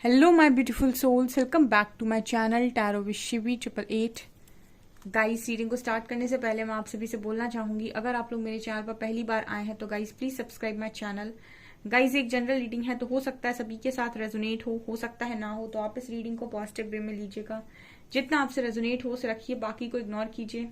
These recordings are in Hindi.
Hello my beautiful souls, welcome back to my channel tarot with Shivi 888। Guys, reading को स्टार्ट करने से पहले मैं आप सभी से बोलना चाहूंगी, अगर आप लोग मेरे चैनल पर पहली बार आए हैं तो guys please subscribe my channel. Guys, एक जनरल रीडिंग है तो हो सकता है सभी के साथ रेजोनेट हो सकता है ना हो, तो आप इस रीडिंग को पॉजिटिव वे में लीजिएगा। जितना आपसे रेजोनेट हो उसे रखिए, बाकी को इग्नोर कीजिए।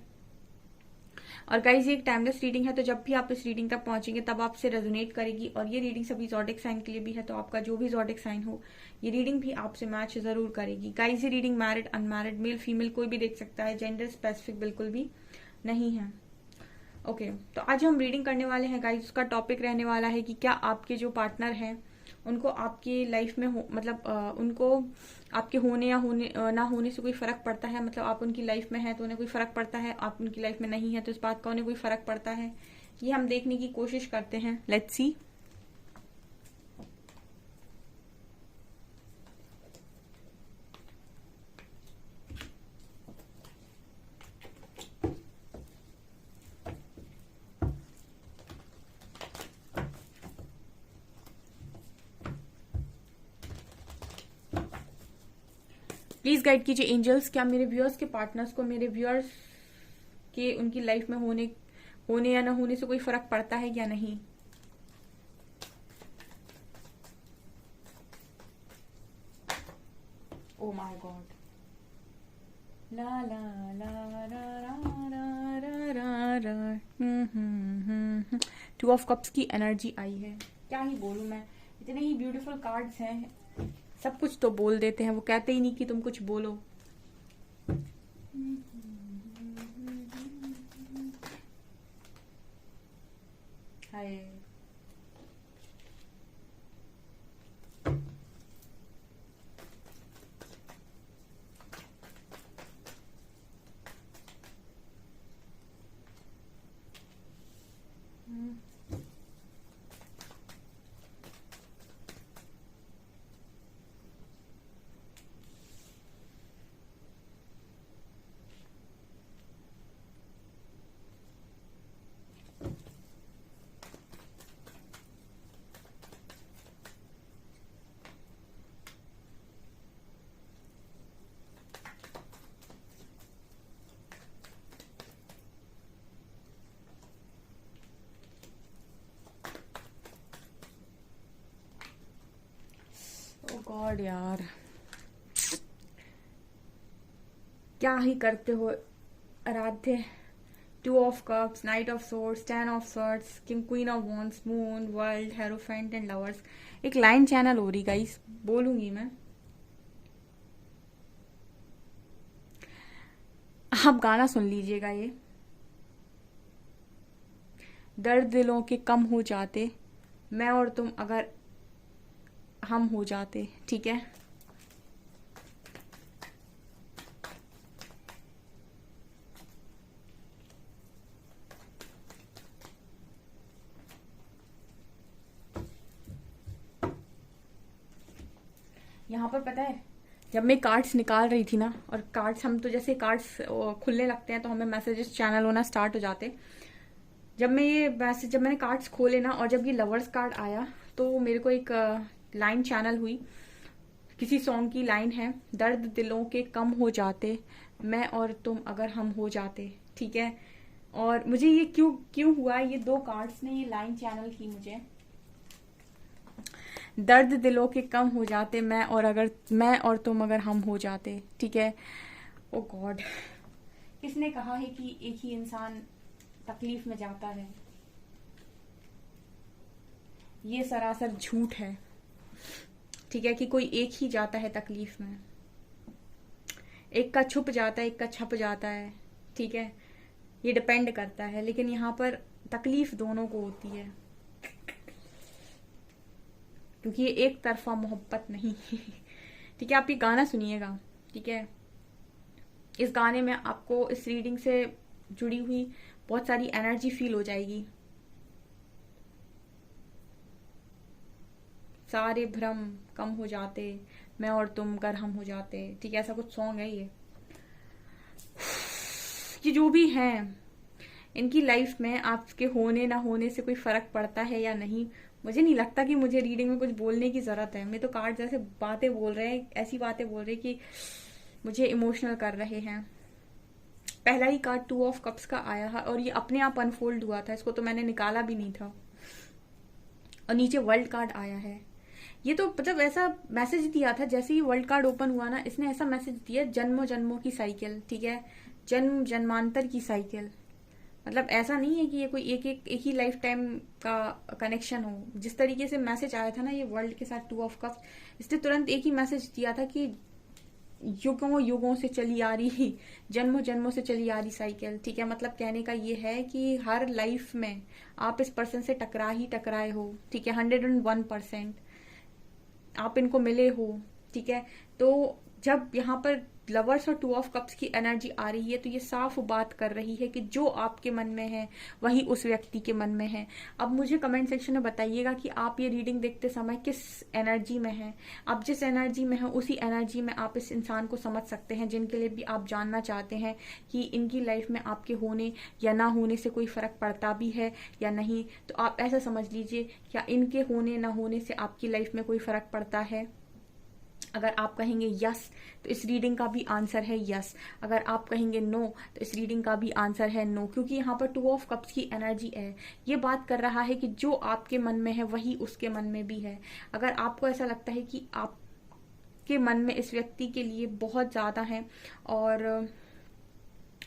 और गाइज, ये एक टाइमलेस रीडिंग है, तो जब भी आप इस रीडिंग तक पहुंचेंगे तब आपसे रेजोनेट करेगी। और ये रीडिंग सभी जॉडिक साइन के लिए भी है, तो आपका जो भी जॉडिक साइन हो ये रीडिंग भी आपसे मैच जरूर करेगी। गाइज, ये reading married unmarried male female कोई भी देख सकता है, जेंडर स्पेसिफिक बिल्कुल भी नहीं है। ओके, तो आज हम रीडिंग करने वाले हैं गाइज, उसका टॉपिक रहने वाला है कि क्या आपके जो पार्टनर हैं उनको आपकी लाइफ में मतलब उनको आपके होने या ना होने से कोई फर्क पड़ता है। मतलब आप उनकी लाइफ में हैं तो उन्हें कोई फर्क पड़ता है, आप उनकी लाइफ में नहीं है तो इस बात का उन्हें कोई फर्क पड़ता है। ये हम देखने की कोशिश करते हैं। Let's see. प्लीज गाइड कीजिए एंजल्स, क्या मेरे व्यूअर्स के पार्टनर्स को मेरे व्यूअर्स के उनकी लाइफ में होने या ना होने से कोई फर्क पड़ता है या नहीं। ओ माय गॉड, ला ला ला रा रा रा रा रा। टू ऑफ कप्स की एनर्जी आई है। क्या ही बोलूं मैं, इतने ही ब्यूटीफुल कार्ड्स हैं, सब कुछ तो बोल देते हैं, वो कहते ही नहीं कि तुम कुछ बोलो। हाय, ओ गॉड यार, क्या ही करते हो आराध्य। Two of cups, night of swords, 10 of swords, king queen of wands, moon, world, hierophant and lovers. एक लाइन चैनल हो रही गाइस, बोलूंगी मैं। आप गाना सुन लीजिएगा। ये दर्द दिलों के कम हो जाते, मैं और तुम अगर हम हो जाते। ठीक है, यहाँ पर पता है, जब मैं कार्ड्स निकाल रही थी ना, और कार्ड्स हम तो जैसे कार्ड्स खुलने लगते हैं तो हमें मैसेजेस चैनल होना स्टार्ट हो जाते। जब मैंने कार्ड्स खोले ना, और जब ये लवर्स कार्ड आया तो मेरे को एक लाइन चैनल हुई। किसी सॉन्ग की लाइन है, दर्द दिलों के कम हो जाते, मैं और तुम अगर हम हो जाते। ठीक है, और मुझे ये क्यों क्यों हुआ, ये दो कार्ड्स ने ये लाइन चैनल की मुझे। दर्द दिलों के कम हो जाते, मैं और तुम अगर हम हो जाते। ठीक है, ओ गॉड, किसने कहा है कि एक ही इंसान तकलीफ में जाता है। ये सरासर झूठ है। ठीक है, कि कोई एक ही जाता है तकलीफ में, एक का छुप जाता है, एक का छप जाता है। ठीक है, ये डिपेंड करता है, लेकिन यहाँ पर तकलीफ दोनों को होती है, क्योंकि ये एक तरफा मोहब्बत नहीं। ठीक है, आप ये गाना सुनिएगा। ठीक है, इस गाने में आपको इस रीडिंग से जुड़ी हुई बहुत सारी एनर्जी फील हो जाएगी। सारे भ्रम कम हो जाते, मैं और तुम अगर हम हो जाते। ठीक है, ऐसा कुछ सॉन्ग है ये जो भी हैं, इनकी लाइफ में आपके होने ना होने से कोई फर्क पड़ता है या नहीं, मुझे नहीं लगता कि मुझे रीडिंग में कुछ बोलने की जरूरत है। मैं तो कार्ड जैसे बातें बोल रहे हैं, ऐसी बातें बोल रहे हैं कि मुझे इमोशनल कर रहे हैं। पहला ही कार्ड 2 ऑफ कप्स का आया है और ये अपने आप अनफोल्ड हुआ था, इसको तो मैंने निकाला भी नहीं था। और नीचे वर्ल्ड कार्ड आया है। ये तो मतलब ऐसा मैसेज दिया था, जैसे ही वर्ल्ड कार्ड ओपन हुआ ना, इसने ऐसा मैसेज दिया, जन्मों जन्मों की साइकिल, ठीक है, जन्म जन्मांतर की साइकिल। मतलब ऐसा नहीं है कि ये कोई एक ही लाइफ टाइम का कनेक्शन हो। जिस तरीके से मैसेज आया था ना ये वर्ल्ड के साथ 2 ऑफ कप्स, इसने तुरंत एक ही मैसेज दिया था कि युगों युगों से चली आ रही, जन्मों जन्मों से चली आ रही साइकिल, ठीक है। मतलब कहने का ये है कि हर लाइफ में आप इस पर्सन से टकराए हो, ठीक है, 101% आप इनको मिले हो, ठीक है। तो जब यहाँ पर लवर्स और 2 ऑफ कप्स की एनर्जी आ रही है तो ये साफ बात कर रही है कि जो आपके मन में है वही उस व्यक्ति के मन में है। अब मुझे कमेंट सेक्शन में बताइएगा कि आप ये रीडिंग देखते समय किस एनर्जी में हैं। आप जिस एनर्जी में हैं उसी एनर्जी में आप इस इंसान को समझ सकते हैं, जिनके लिए भी आप जानना चाहते हैं कि इनकी लाइफ में आपके होने या ना होने से कोई फर्क पड़ता भी है या नहीं। तो आप ऐसा समझ लीजिए, क्या इनके होने ना होने से आपकी लाइफ में कोई फर्क पड़ता है। अगर आप कहेंगे यस तो इस रीडिंग का भी आंसर है यस। अगर आप कहेंगे नो तो इस रीडिंग का भी आंसर है नो, क्योंकि यहाँ पर 2 ऑफ कप्स की एनर्जी है। ये बात कर रहा है कि जो आपके मन में है वही उसके मन में भी है। अगर आपको ऐसा लगता है कि आपके मन में इस व्यक्ति के लिए बहुत ज्यादा है और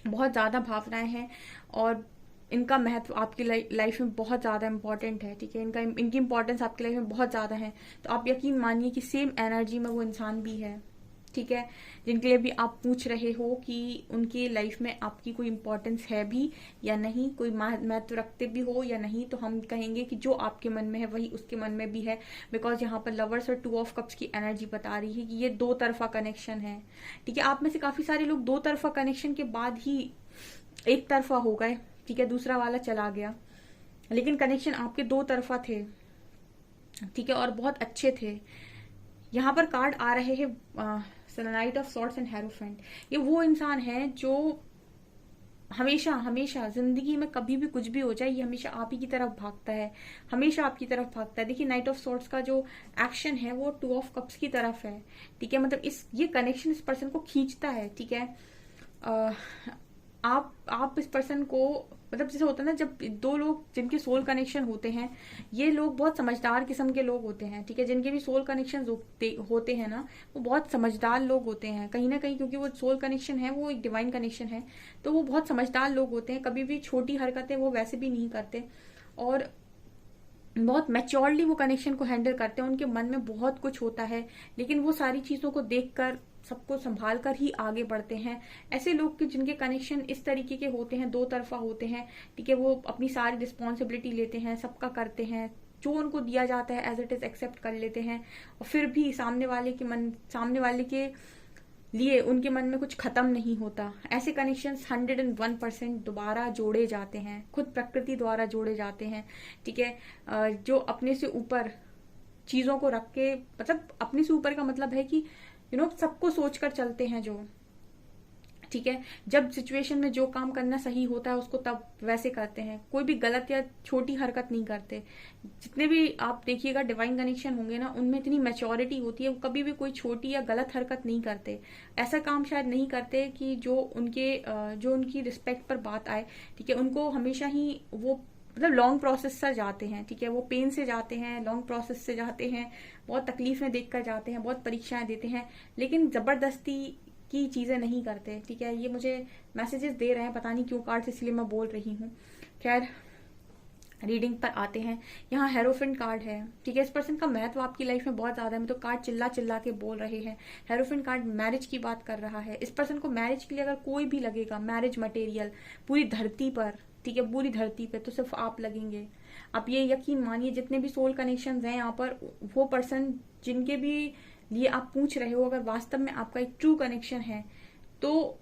बहुत ज्यादा भावनाएं हैं और इनका महत्व आपकी लाइफ में बहुत ज्यादा इंपॉर्टेंट है, ठीक है, इनकी इंपॉर्टेंस आपकी लाइफ में बहुत ज्यादा है, तो आप यकीन मानिए कि सेम एनर्जी में वो इंसान भी है, ठीक है। जिनके लिए भी आप पूछ रहे हो कि उनकी लाइफ में आपकी कोई इंपॉर्टेंस है भी या नहीं, कोई महत्व रखते भी हो या नहीं, तो हम कहेंगे कि जो आपके मन में है वही उसके मन में भी है। बिकॉज यहाँ पर लवर्स और 2 ऑफ कप्स की एनर्जी बता रही है कि ये 2 तरफा कनेक्शन है, ठीक है। आप में से काफी सारे लोग 2 तरफा कनेक्शन के बाद ही एक तरफा हो गए, ठीक है, दूसरा वाला चला गया, लेकिन कनेक्शन आपके 2 तरफा थे, ठीक है, और बहुत अच्छे थे। यहाँ पर कार्ड आ रहे हैं night of swords and hierophant. ये वो इंसान है जो हमेशा हमेशा जिंदगी में कभी भी कुछ भी हो जाए ये हमेशा आप ही की तरफ भागता है, हमेशा आपकी तरफ भागता है। देखिए नाइट ऑफ सॉर्ड्स का जो एक्शन है वो 2 ऑफ कप्स की तरफ है, ठीक है। मतलब ये कनेक्शन इस पर्सन को खींचता है, ठीक है। आप इस पर्सन को, मतलब जैसे होता है ना जब 2 लोग जिनके सोल कनेक्शन होते हैं, ये लोग बहुत समझदार किस्म के लोग होते हैं, ठीक है। जिनके भी सोल कनेक्शन होते हैं ना वो बहुत समझदार लोग होते हैं कहीं ना कहीं, क्योंकि वो सोल कनेक्शन है, वो एक डिवाइन कनेक्शन है, तो वो बहुत समझदार लोग होते हैं। कभी भी छोटी हरकतें वो वैसे भी नहीं करते और बहुत मैच्योरली वो कनेक्शन को हैंडल करते हैं। उनके मन में बहुत कुछ होता है, लेकिन वो सारी चीजों को देखकर सबको संभाल कर ही आगे बढ़ते हैं। ऐसे लोग के जिनके कनेक्शन इस तरीके के होते हैं, 2 तरफा होते हैं, ठीक है, वो अपनी सारी रिस्पॉन्सिबिलिटी लेते हैं, सबका करते हैं, जो उनको दिया जाता है एज इट इज एक्सेप्ट कर लेते हैं, और फिर भी सामने वाले के लिए उनके मन में कुछ खत्म नहीं होता। ऐसे कनेक्शंस 101% दोबारा जोड़े जाते हैं, खुद प्रकृति द्वारा जोड़े जाते हैं, ठीक है। जो अपने से ऊपर चीजों को रख के, मतलब अपने से ऊपर का मतलब है कि सबको सोचकर चलते हैं जो, ठीक है। जब सिचुएशन में जो काम करना सही होता है उसको तब वैसे करते हैं, कोई भी गलत या छोटी हरकत नहीं करते। जितने भी आप देखिएगा डिवाइन कनेक्शन होंगे ना, उनमें इतनी मैच्योरिटी होती है, वो कभी भी कोई छोटी या गलत हरकत नहीं करते। ऐसा काम शायद नहीं करते कि जो उनकी रिस्पेक्ट पर बात आए, ठीक है। उनको हमेशा ही वो मतलब लॉन्ग प्रोसेस से जाते हैं, ठीक है, वो पेन से जाते हैं, लॉन्ग प्रोसेस से जाते हैं, बहुत तकलीफें देखकर जाते हैं, बहुत परीक्षाएं देते हैं, लेकिन जबरदस्ती की चीजें नहीं करते, ठीक है। ये मुझे मैसेजेस दे रहे हैं, पता नहीं क्यों कार्ड्स, इसलिए मैं बोल रही हूँ। खैर रीडिंग पर आते हैं। यहाँ हेरोफेंट कार्ड है, ठीक है। इस पर्सन का महत्व आपकी लाइफ में बहुत ज्यादा है, तो कार्ड चिल्ला चिल्ला के बोल रहे हैं। हेरोफेंट कार्ड मैरिज की बात कर रहा है। इस पर्सन को मैरिज के लिए अगर कोई भी लगेगा, मैरिज मटेरियल पूरी धरती पर, ठीक है, पूरी धरती पे, तो सिर्फ आप लगेंगे। आप ये यकीन मानिए जितने भी सोल कनेक्शंस हैं यहाँ पर, वो पर्सन जिनके भी लिए आप पूछ रहे हो, अगर वास्तव में आपका एक ट्रू कनेक्शन है तो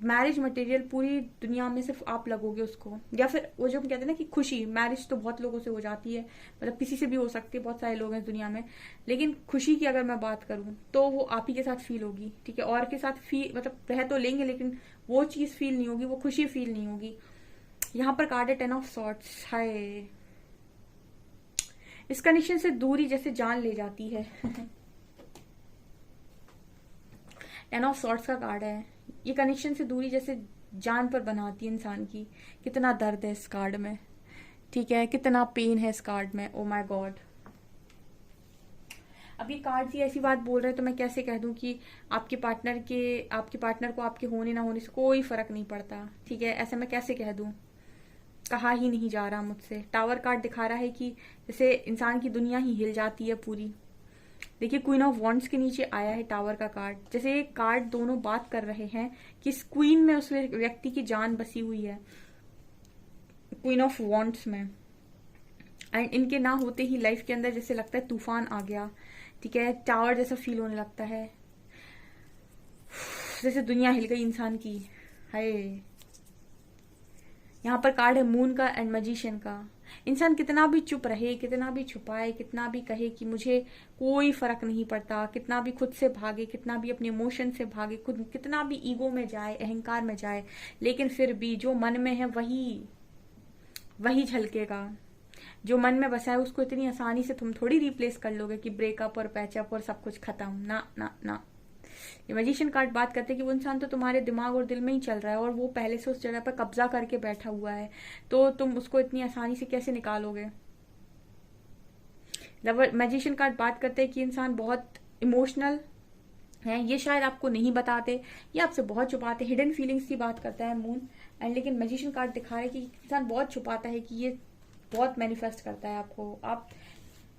मैरिज मटेरियल पूरी दुनिया में सिर्फ आप लगोगे उसको। या फिर वो जो हम कहते हैं ना कि खुशी, मैरिज तो बहुत लोगों से हो जाती है, मतलब किसी से भी हो सकती है, बहुत सारे लोग हैं इस दुनिया में, लेकिन खुशी की अगर मैं बात करूं तो वो आप ही के साथ फील होगी, ठीक है। और के साथ फील मतलब रह तो लेंगे, लेकिन वो चीज फील नहीं होगी, वो खुशी फील नहीं होगी। यहाँ पर कार्ड है 10 ऑफ सॉर्ड्स। हाय, इस कनेक्शन से दूरी जैसे जान ले जाती है। 10 ऑफ सॉर्ड्स का कार्ड है। ये कनेक्शन से दूरी जैसे जान पर बनाती है इंसान की। कितना दर्द है इस कार्ड में, ठीक है, कितना पेन है इस कार्ड में। ओ माय गॉड, अब ये कार्ड ही ऐसी बात बोल रहे हैं तो मैं कैसे कह दूं कि आपके पार्टनर को आपके होने ना होने से कोई फर्क नहीं पड़ता, ठीक है, ऐसे मैं कैसे कह दूं, कहा ही नहीं जा रहा मुझसे। टावर कार्ड दिखा रहा है कि जैसे इंसान की दुनिया ही हिल जाती है पूरी। देखिए क्वीन ऑफ वॉन्ड्स के नीचे आया है टावर का कार्ड। जैसे ये कार्ड दोनों बात कर रहे हैं कि इस क्वीन में उस व्यक्ति की जान बसी हुई है, क्वीन ऑफ वॉन्ड्स में, एंड इनके ना होते ही लाइफ के अंदर जैसे लगता है तूफान आ गया, ठीक है, टावर जैसा फील होने लगता है, जैसे दुनिया हिल गई इंसान की। हाय, यहाँ पर कार्ड है मून का एंड मैजिशियन का। इंसान कितना भी चुप रहे, कितना भी छुपाए, कितना भी कहे कि मुझे कोई फर्क नहीं पड़ता, कितना भी खुद से भागे, कितना भी अपने इमोशन से भागे, खुद कितना भी ईगो में जाए, अहंकार में जाए, लेकिन फिर भी जो मन में है वही झलकेगा। जो मन में बसा है उसको इतनी आसानी से तुम थोड़ी रिप्लेस कर लोगे कि ब्रेकअप और पैचअप और सब कुछ खत्म। ना ना ना, ये मैजिशियन कार्ड बात करते हैं कि वो इंसान तो तुम्हारे दिमाग और दिल में ही चल रहा है और वो पहले से उस जगह पर कब्जा करके बैठा हुआ है, तो तुम उसको इतनी आसानी से कैसे निकालोगे। मैजिशियन कार्ड बात करते हैं कि इंसान बहुत इमोशनल है, ये शायद आपको नहीं बताते, ये आपसे बहुत छुपाते, हिडन फीलिंग्स की बात करता है मून एंड, लेकिन मैजिशियन कार्ड दिखा रहे हैं कि इंसान बहुत छुपाता है, कि ये बहुत मैनिफेस्ट करता है आपको। आप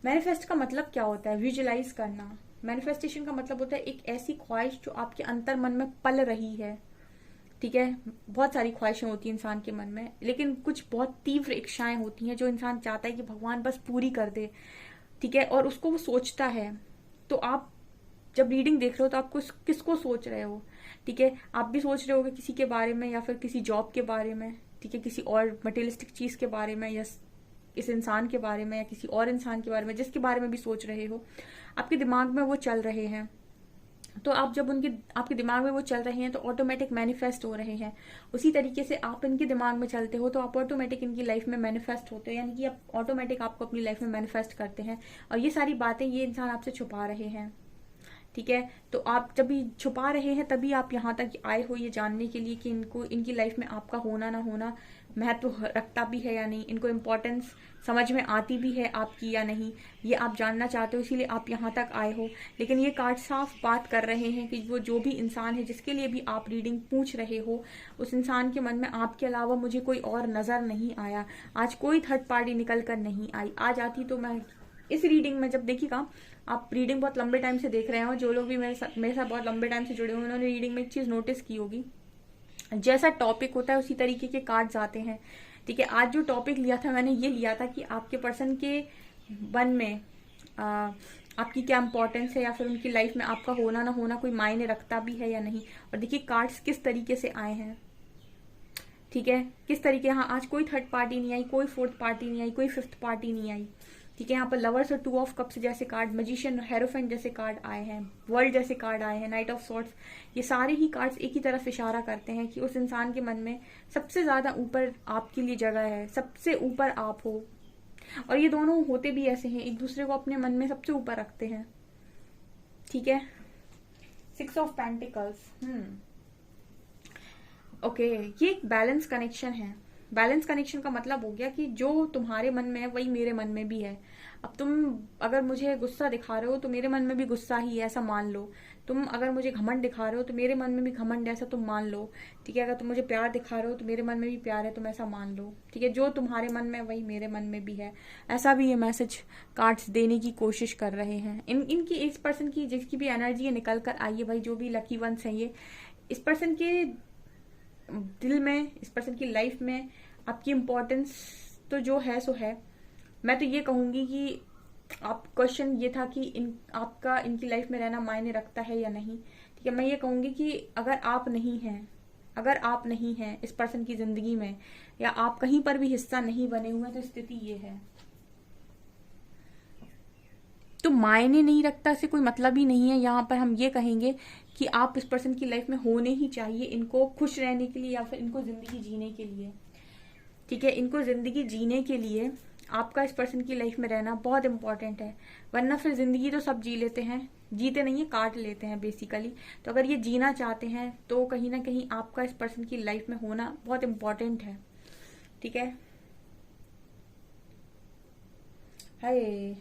मैनिफेस्ट का मतलब क्या होता है, विजुअलाइज करना। मैनिफेस्टेशन का मतलब होता है एक ऐसी ख्वाहिश जो आपके अंतर मन में पल रही है, ठीक है। बहुत सारी ख्वाहिशें होती हैं इंसान के मन में, लेकिन कुछ बहुत तीव्र इच्छाएं होती हैं जो इंसान चाहता है कि भगवान बस पूरी कर दे, ठीक है, और उसको वो सोचता है। तो आप जब रीडिंग देख रहे हो तो आप किसको सोच रहे हो, ठीक है, आप भी सोच रहे होगे किसी के बारे में या फिर किसी जॉब के बारे में, ठीक है, किसी और मटेरियलिस्टिक चीज के बारे में, या इस इंसान के बारे में या किसी और इंसान के बारे में, जिसके बारे में भी सोच रहे हो, आपके दिमाग में वो चल रहे हैं। तो आप जब आपके दिमाग में वो चल रहे हैं तो ऑटोमेटिक मैनिफेस्ट हो रहे हैं। उसी तरीके से आप इनके दिमाग में चलते हो तो आप ऑटोमेटिक इनकी लाइफ में मैनिफेस्ट होते हो, यानी कि आप ऑटोमेटिक आपको अपनी लाइफ में मैनिफेस्ट करते हैं। और ये सारी बातें ये इंसान आपसे छुपा रहे हैं, ठीक है। तो आप जब भी छुपा रहे हैं तभी आप यहाँ तक आए हो ये जानने के लिए कि इनकी लाइफ में आपका होना ना होना महत्व रखता भी है या नहीं, इनको इम्पोर्टेंस समझ में आती भी है आपकी या नहीं, ये आप जानना चाहते हो, इसीलिए आप यहाँ तक आए हो। लेकिन ये कार्ड साफ बात कर रहे हैं कि वो जो भी इंसान है जिसके लिए भी आप रीडिंग पूछ रहे हो, उस इंसान के मन में आपके अलावा मुझे कोई और नजर नहीं आया। आज कोई थर्ड पार्टी निकल कर नहीं आई। आ जाती तो मैं इस रीडिंग में, जब देखिएगा आप रीडिंग बहुत लंबे टाइम से देख रहे हो, जो लोग भी मेरे साथ बहुत लंबे टाइम से जुड़े हुए, उन्होंने रीडिंग में एक चीज नोटिस की होगी, जैसा टॉपिक होता है उसी तरीके के कार्ड्स आते हैं, ठीक है। आज जो टॉपिक लिया था मैंने ये लिया था कि आपके पर्सन के मन में आपकी क्या इंपॉर्टेंस है, या फिर उनकी लाइफ में आपका होना ना होना कोई मायने रखता भी है या नहीं। और देखिए कार्ड्स किस तरीके से आए हैं, ठीक है, किस तरीके। हाँ, आज कोई थर्ड पार्टी नहीं आई, कोई फोर्थ पार्टी नहीं आई, कोई फिफ्थ पार्टी नहीं आई, ठीक है। यहाँ पर लवर्स और 2 ऑफ कप्स जैसे कार्ड, मैजिशियन, हेरोफेंट जैसे कार्ड आए हैं, वर्ल्ड जैसे कार्ड आए हैं, नाइट ऑफ सॉर्ड्स, ये सारे ही कार्ड्स एक ही तरफ इशारा करते हैं कि उस इंसान के मन में सबसे ज्यादा ऊपर आपके लिए जगह है, सबसे ऊपर आप हो। और ये दोनों होते भी ऐसे हैं, एक दूसरे को अपने मन में सबसे ऊपर रखते हैं, ठीक है। 6 ऑफ पेंटिकल्स, ओके, ये एक बैलेंस कनेक्शन है। बैलेंस कनेक्शन का मतलब हो गया कि जो तुम्हारे मन में है वही मेरे मन में भी है। अब तुम अगर मुझे गुस्सा दिखा रहे हो तो मेरे मन में भी गुस्सा ही है, ऐसा मान लो। तुम अगर मुझे घमंड दिखा रहे हो तो मेरे मन में भी घमंड है, ऐसा तुम मान लो, ठीक है। अगर तुम मुझे प्यार दिखा रहे हो तो मेरे मन में भी प्यार है, तुम ऐसा मान लो, ठीक है। जो तुम्हारे मन में वही मेरे मन में भी है, ऐसा भी ये मैसेज कार्ड्स देने की कोशिश कर रहे हैं। इनकी इस पर्सन की जिसकी भी एनर्जी है निकल कर आई है भाई, जो भी लकी वंस है ये, इस पर्सन के दिल में, इस पर्सन की लाइफ में आपकी इम्पोर्टेंस तो जो है सो है। मैं तो ये कहूंगी कि आप क्वेश्चन ये था कि आपका इनकी लाइफ में रहना मायने रखता है या नहीं, ठीक है। मैं ये कहूंगी कि अगर आप नहीं हैं इस पर्सन की जिंदगी में, या आप कहीं पर भी हिस्सा नहीं बने हुए, तो स्थिति ये है। तो मायने नहीं रखता से कोई मतलब ही नहीं है। यहाँ पर हम ये कहेंगे कि आप इस पर्सन की लाइफ में होने ही चाहिए, इनको खुश रहने के लिए या फिर इनको जिंदगी जीने के लिए, ठीक है। इनको जिंदगी जीने के लिए आपका इस पर्सन की लाइफ में रहना बहुत इंपॉर्टेंट है, वरना फिर जिंदगी तो सब जी लेते हैं, जीते नहीं है, काट लेते हैं बेसिकली। तो अगर ये जीना चाहते हैं तो कहीं ना कहीं आपका इस पर्सन की लाइफ में होना बहुत इंपॉर्टेंट है, ठीक है। हाय,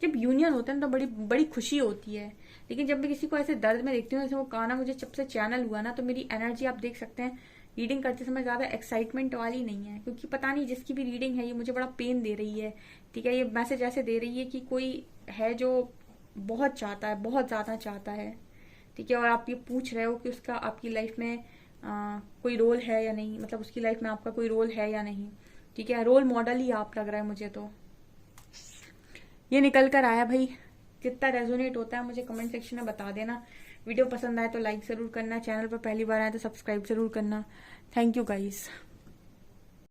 जब यूनियन होता है ना तो बड़ी बड़ी खुशी होती है, लेकिन जब मैं किसी को ऐसे दर्द में देखती हूँ, जैसे वो गाना मुझे जब से चैनल हुआ ना, तो मेरी एनर्जी आप देख सकते हैं रीडिंग करते समय ज्यादा एक्साइटमेंट वाली नहीं है, क्योंकि पता नहीं जिसकी भी रीडिंग है ये मुझे बड़ा पेन दे रही है, ठीक है। ये मैसेज ऐसे दे रही है कि कोई है जो बहुत चाहता है, बहुत ज्यादा चाहता है, ठीक है। और आप ये पूछ रहे हो कि उसका आपकी लाइफ में कोई रोल है या नहीं, मतलब उसकी लाइफ में आपका कोई रोल है या नहीं, ठीक है। रोल मॉडल ही आप लग रहा है मुझे तो, ये निकल कर आया भाई। कितना रेजोनेट होता है मुझे कमेंट सेक्शन में बता देना। वीडियो पसंद आए तो लाइक जरूर करना, चैनल पर पहली बार आए तो सब्सक्राइब जरूर करना। Thank you guys.